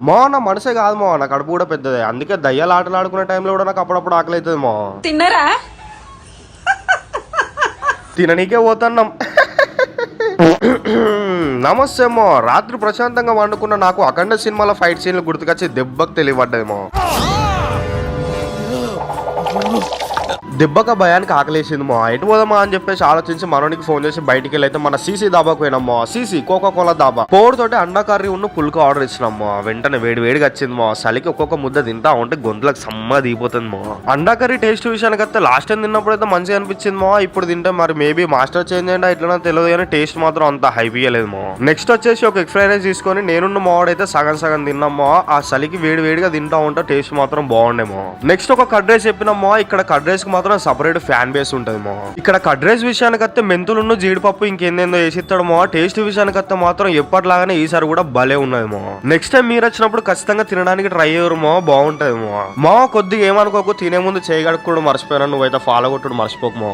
నా మనసే కాదు నా కడుపు కూడా పెద్దదే. అందుకే దయ్యాలు ఆటలు ఆడుకునే టైంలో కూడా నాకు అప్పుడప్పుడు ఆకలి అవుతుంది తిన్నారా? తిననీకే పోతున్నాం. నమస్తే రాత్రి ప్రశాంతంగా వండుకున్న నాకు అఖండ సినిమాలో ఫైట్ సీన్లు గుర్తుకొచ్చి దెబ్బకు తెలియబడ్డదేమో. దెబ్బక భయానికి ఆకలేసింది ఎటు పోదామా అని చెప్పేసి ఆలోచించి మనోనికి ఫోన్ చేసి బయటికి వెళ్ళైతే మన సీసీ దాబాకు పోయినామో. సీసీ కోకా కోలా దాబా తోటి అండా కర్రీ ఉన్న పుల్క ఆర్డర్ ఇచ్చినామో. వెంటనే వేడిగా వచ్చింది చలికి ఒక్కొక్క ముద్ద తింటా ఉంటే గొంతులకు సమ్మ దిగిపోతుంది అండా కర్రీ టేస్ట్ విషయానికి అయితే లాస్ట్ టైం తిన్నప్పుడు అయితే మంచిగా అనిపించింది ఇప్పుడు తింటే మరి మేబీ మాస్టర్ చేంజ్ అయ్యిందా ఇట్లా తెలియదు కానీ టేస్ట్ మాత్రం అంత హైపియలేదు నెక్స్ట్ వచ్చేసి ఒక ఎగ్ ఫ్రైడ్ రైస్ తీసుకొని నేనున్న మావాడైతే సగం తిన్నామో. ఆ చలికి వేడిగా తింటా ఉంటే టేస్ట్ మాత్రం బాగుండేమో. నెక్స్ట్ ఒక కర్డ్ రైస్ చెప్పినామో. ఇక్కడ కర్డ్ రైస్ కి మాత్రం సపరేట్ ఫ్యాన్ బేస్ ఉంటది ఇక్కడ కర్డ్ రైస్ విషయానికి వస్తే మెంతులున్న జీడిపప్పు ఇంకేందేందో వేసిస్తాడమో. టేస్ట్ విషయానికి వస్తే మాత్రం ఎప్పటిలాగానే ఈసారి కూడా భలే ఉన్నదేమో. నెక్స్ట్ టైం మీరు వచ్చినప్పుడు ఖచ్చితంగా తినడానికి ట్రై అయ్యమో, బాగుంటదేమో. కొద్దిగా ఏమనుకోకు, తినే ముందు చేయగడుకు కూడా మర్చిపోయినా, నువ్వైతే ఫాలో కొట్టుడు మర్చిపోకమో.